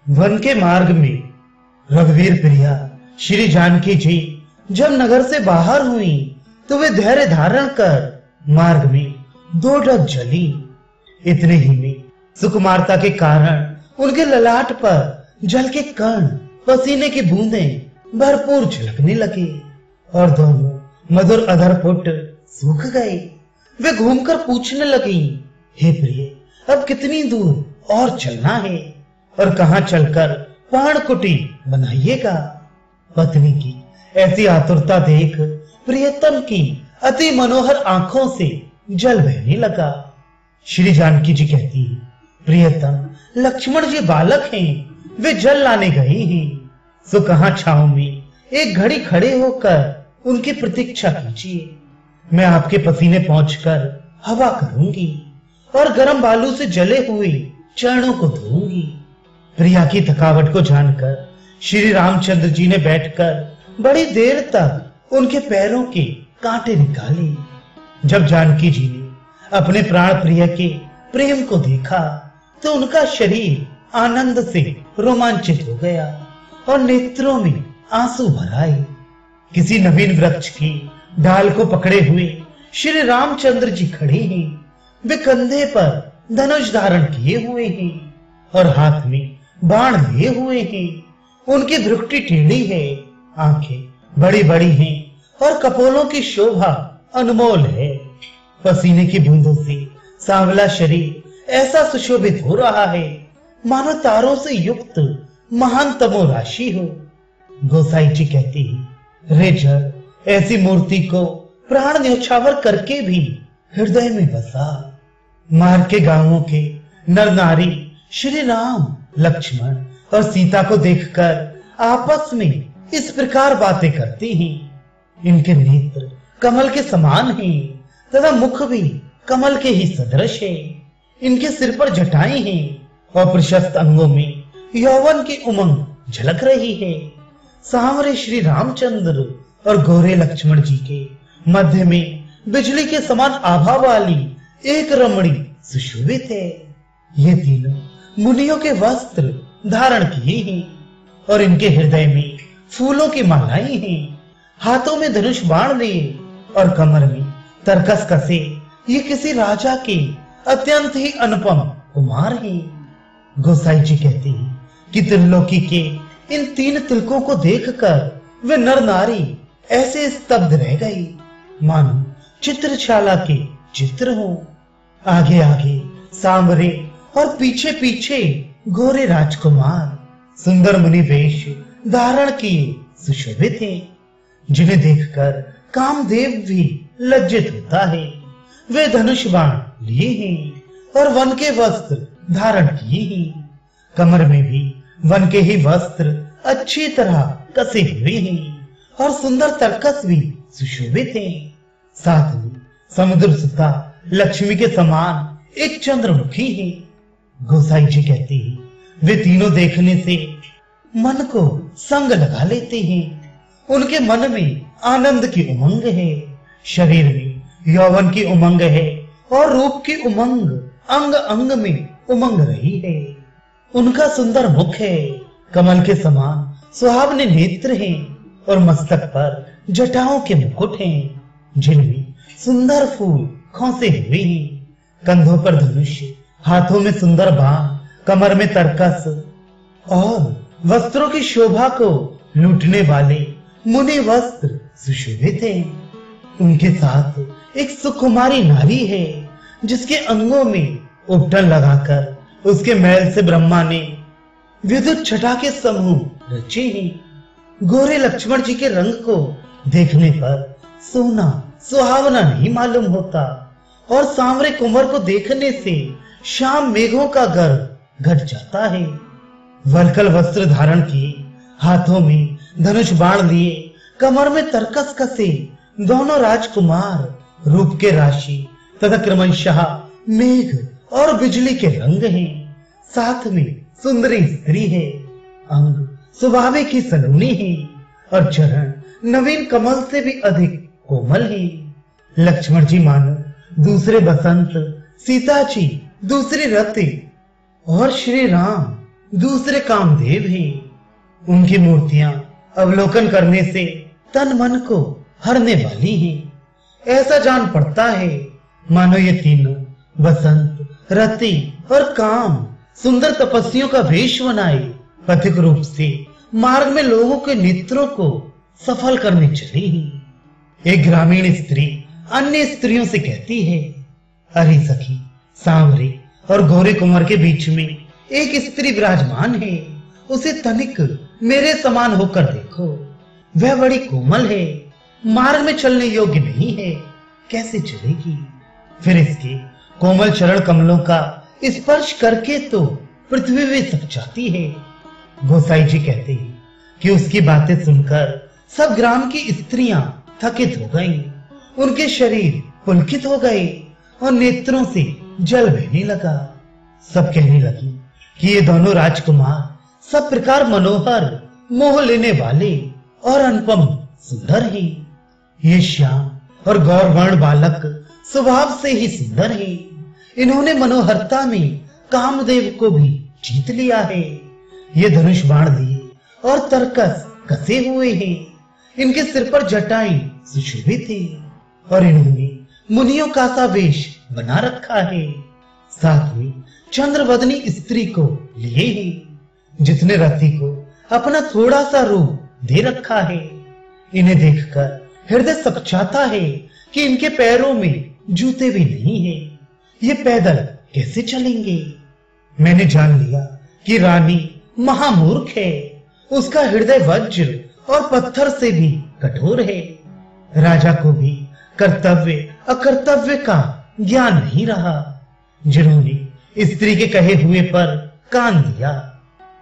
One के मार्ग में रघुवीर प्रिया श्री जानकी जी जब नगर से बाहर हुई तो वे धैर्य धारण कर मार्ग में 2 ढक जली। इतने ही में सुकुमारता के कारण उनके ललाट पर जल के कण पसीने की बूंदें भरपूर झलकने लगे और दोनों मधुर अधर फुट सूख गए। वे घूमकर पूछने लगी, हे प्रिय, अब कितनी दूर और चलना है और कहां चलकर प्राण कुटी बनाइएगा। पत्नी की ऐसी आतुरता देख प्रियतम की अति मनोहर आंखों से जल बहने लगा। श्री जानकी जी कहती, प्रियतम, लक्ष्मण जी बालक हैं, वे जल लाने गए हैं, सो कहां छांव में एक घड़ी खड़े होकर उनकी प्रतीक्षा कीजिए। मैं आपके पसीने पहुंचकर हवा करूंगी और गर्म बालू से जले हुए चरणों को धोऊंगी। प्रिया की थकावट को जानकर श्री रामचंद्र जी ने बैठकर बड़ी देर तक उनके पैरों के कांटे निकाले। जब जानकी जी ने अपने प्राण प्रिय के प्रेम को देखा तो उनका शरीर आनंद से रोमांचित हो गया और नेत्रों में आंसू भर आए। किसी नवीन वृक्ष की डाल को पकड़े हुए श्री रामचंद्र जी खड़े हैं। वे कंधे पर धनुष धारण किए हुए हैं और हाथ में बाण लिए हुए हैं। उनकी भ्रुकुटी टेढ़ी है, आंखें बड़ी बड़ी हैं और कपोलों की शोभा अनमोल है। पसीने की बूंदों से सांवला शरीर ऐसा सुशोभित हो रहा है मानो तारों से युक्त महान तमो राशि हो। गोसाई जी कहती है, रे जड़, ऐसी मूर्ति को प्राण न्यौछावर करके भी हृदय में बसा। मार के गांवों के नर नारी श्री राम, लक्ष्मण और सीता को देखकर आपस में इस प्रकार बातें करती हैं। इनके नेत्र कमल के समान हैं तथा मुख भी कमल के ही सदृश है। इनके सिर पर जटाएं हैं और प्रशस्त अंगों में यौवन की उमंग झलक रही है। सांवरे श्री रामचंद्र और गोरे लक्ष्मण जी के मध्य में बिजली के समान आभा वाली एक रमणी सुशोभित है। ये तीनों मुनियों के वस्त्र धारण किए हैं और इनके हृदय में फूलों की मालाएं हैं। हाथों में धनुष बाण लिए और कमर में तरकस कसे ये किसी राजा के अत्यंत ही अनुपम कुमार हैं। गोसाई जी कहती है कि त्रिलोकी के इन 3 तिलकों को देखकर वे नर नारी ऐसे स्तब्ध रह गई मानो चित्रशाला के चित्र हो। आगे आगे सांवरे और पीछे पीछे गोरे राजकुमार सुंदर मुनि वेश धारण किए सुशोभित हैं, जिन्हें देखकर कामदेव भी लज्जित होता है। वे धनुष बाण लिए हैं और वन के वस्त्र धारण किए हैं। कमर में भी वन के ही वस्त्र अच्छी तरह कसे हुए हैं और सुंदर तरकस भी सुशोभित हैं। साथ में समुद्र सुता लक्ष्मी के समान एक चंद्रमुखी है। गोसाई जी कहती है, वे तीनों देखने से मन को संग लगा लेते हैं। उनके मन में आनंद की उमंग है, शरीर में यौवन की उमंग है और रूप की उमंग अंग अंग में उमंग रही है। उनका सुंदर मुख है, कमल के समान सुहावने नेत्र हैं और मस्तक पर जटाओं के मुकुट हैं, जिनमें सुंदर फूल खोसे हुए हैं। कंधों पर धनुष, हाथों में सुंदर बाण, कमर में तरकस और वस्त्रों की शोभा को लूटने वाले मुनि वस्त्र सुशोभित हैं। उनके साथ एक सुकुमारी नारी है, जिसके अंगों में उपटन लगाकर उसके मैल से ब्रह्मा ने विद्युत छटा के समूह रचे हैं। गोरे लक्ष्मण जी के रंग को देखने पर सोना सुहावना नहीं मालूम होता और सांवरे कुंवर को देखने से शाम मेघों का गर्व घट जाता है। वलकल वस्त्र धारण किए, हाथों में धनुष बाण लिए, कमर में तरकस कसे दोनों राजकुमार रूप के राशि तथा क्रमशः मेघ और बिजली के रंग हैं। साथ में सुंदरी स्त्री है, अंग स्वाभाविक ही सलोनी है और चरण नवीन कमल से भी अधिक कोमल है। लक्ष्मण जी मानो दूसरे बसंत, सीता जी दूसरी रति और श्री राम दूसरे कामदेव हैं। उनकी मूर्तियां अवलोकन करने से तन मन को हरने वाली हैं। ऐसा जान पड़ता है मानो ये तीनों बसंत, रति और काम सुंदर तपस्वियों का वेश बनाए पथिक रूप से मार्ग में लोगों के नेत्रों को सफल करने चली हैं। एक ग्रामीण स्त्री अन्य स्त्रियों से कहती है, अरे सखी, सांवरे और गोरे कुंवर के बीच में एक स्त्री विराजमान है। उसे तनिक मेरे समान होकर देखो। वह बड़ी कोमल है, मार्ग में चलने योग्य नहीं है, कैसे चलेगी? फिर इसके कोमल चरण कमलों का स्पर्श करके तो पृथ्वी भी सक जाती है। गोसाई जी कहते हैं कि उसकी बातें सुनकर सब ग्राम की स्त्रियां थकित हो गईं। उनके शरीर पुलकित हो गए और नेत्रों से जल बहने लगा। सब कहने लगी कि ये दोनों राजकुमार सब प्रकार मनोहर, मोह लेने वाले और अनुपम सुंदर हैं। ये श्याम और गौरवर्ण बालक स्वभाव से ही सुंदर हैं। इन्होंने मनोहरता में कामदेव को भी जीत लिया है। ये धनुष बाण लिए और तरकस कसे हुए हैं। इनके सिर पर जटाएं सुशोभित है और इन्होंने मुनियों का सा वेश बना रखा है। साथ में चंद्रवदनी स्त्री को लिए हैं, जिसने रति को अपना थोड़ा सा रूप दे रखा है। इन्हें देखकर हृदय सकुचाता है कि इनके पैरों में जूते भी नहीं है। ये पैदल कैसे चलेंगे? मैंने जान लिया कि रानी महामूर्ख है। उसका हृदय वज्र और पत्थर से भी कठोर है। राजा को भी कर्तव्य अकर्तव्य का ज्ञान नहीं रहा। जिन्होंने स्त्री के कहे हुए पर कान दिया।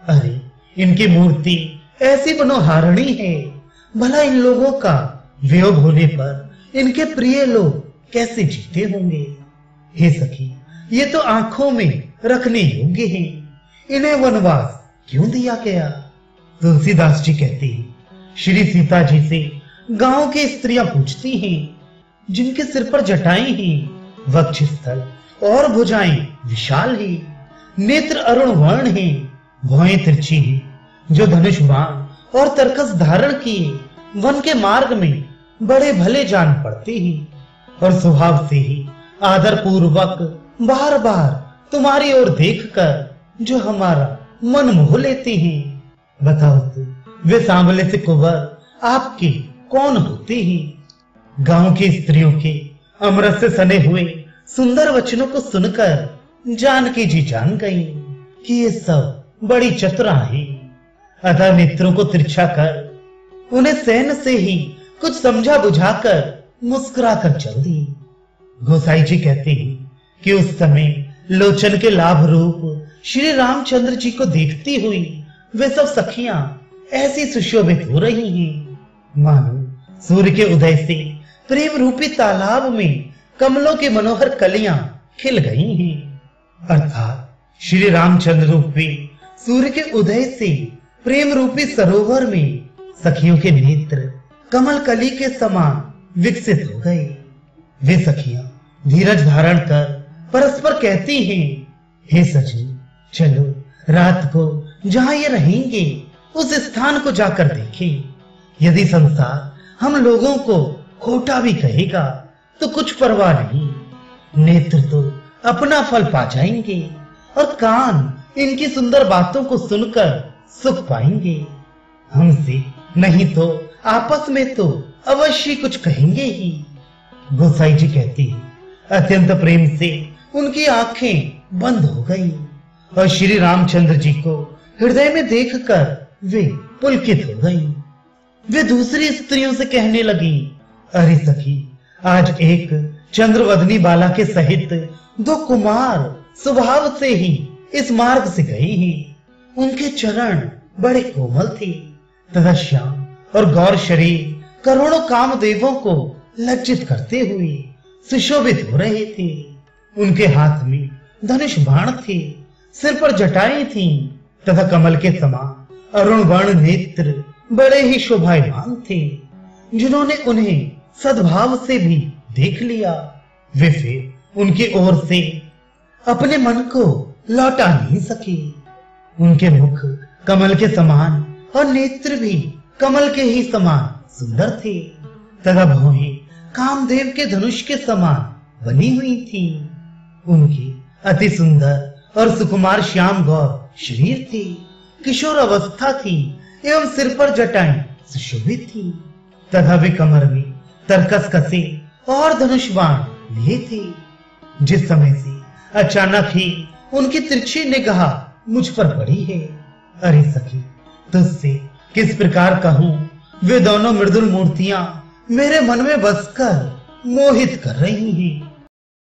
अरे, इनकी मूर्ति ऐसी मनोहारिणी है, भला इन लोगों का वियोग होने पर इनके प्रिय लोग कैसे जीते होंगे? हे सखी, ये तो आंखों में रखने योग्य हैं। इन्हें वनवास क्यों दिया गया? तुलसीदास जी कहते हैं, श्री सीता जी से गांव की स्त्रियां पूछती हैं, जिनके सिर पर जटाएं हैं, वक्षस्थल और भुजाएं विशाल है, नेत्र अरुण वर्ण है, भौएं तिरछी है, जो धनुष बाण और तरकस धारण किए वन के मार्ग में बड़े भले जान पड़ते हैं और स्वभाव से ही आदर पूर्वक बार बार तुम्हारी ओर देखकर जो हमारा मन मोह लेते हैं। बताओ तो वे सांवले से कुंवर आपके कौन होते हैं? गांव की स्त्रियों के अमृत से सने हुए सुंदर वचनों को सुनकर जानकी जी जान गई कि ये सब बड़ी चतुरा है। अतः नेत्रों को तिरछा कर उन्हें सहन से ही कुछ समझा बुझाकर मुस्कुरा कर चल दी। गोसाई जी कहते हैं कि उस समय लोचन के लाभ रूप श्री रामचंद्र जी को देखती हुई वे सब सखियां ऐसी सुशोभित हो रही हैं, मानो सूर्य के उदय से प्रेम रूपी तालाब में कमलों की मनोहर कलियां खिल गई हैं। अर्थात श्री रामचंद्र रूपी सूर्य के उदय से प्रेम रूपी सरोवर में सखियों के नेत्र कमल कली के समान विकसित हो गए। वे सखियां धीरज धारण कर परस्पर कहती हैं, हे सजनी, चलो रात को जहां ये रहेंगे उस स्थान को जाकर देखें। यदि संसार हम लोगों को खोटा भी कहेगा तो कुछ परवाह नहीं। नेत्र तो अपना फल पा जाएंगे और कान इनकी सुंदर बातों को सुनकर सुख पाएंगे। हमसे नहीं तो आपस में तो अवश्य कुछ कहेंगे ही। गोसाई जी कहती है, अत्यंत प्रेम से उनकी आंखें बंद हो गई और श्री रामचंद्र जी को हृदय में देखकर वे पुलकित हो गई। वे दूसरी स्त्रियों से कहने लगी, अरे सखी, आज एक चंद्रवदनी बाला के सहित दो कुमार स्वभाव से ही इस मार्ग से गए हैं। उनके चरण बड़े कोमल थे तथा श्याम और गौर शरीर करोड़ों कामदेवों को लज्जित करते हुए सुशोभित हो रहे थे। उनके हाथ में धनुष बाण थे, सिर पर जटाएं थीं तथा कमल के समान अरुण वर्ण नेत्र बड़े ही शोभायमान थे। जिन्होंने उन्हें सद्भाव से भी देख लिया, वे फिर उनकी ओर से अपने मन को लौटा नहीं सके। उनके मुख कमल के समान और नेत्र भी कमल के ही समान सुंदर थे तथा भौहें कामदेव के धनुष के समान बनी हुई थी। उनकी अति सुंदर और सुकुमार श्याम गौर शरीर थी, किशोर अवस्था थी एवं सिर पर जटाएं सुशोभित थी तथा वे कमर में तरकस कसे और धनुष बाण लिए थे। जिस समय से अचानक ही उनकी तिरछी निगाह मुझ पर पड़ी है, अरे सखी तुझसे किस प्रकार कहूं, वे दोनों मृदुल मूर्तियां मेरे मन में बसकर मोहित कर रही हैं।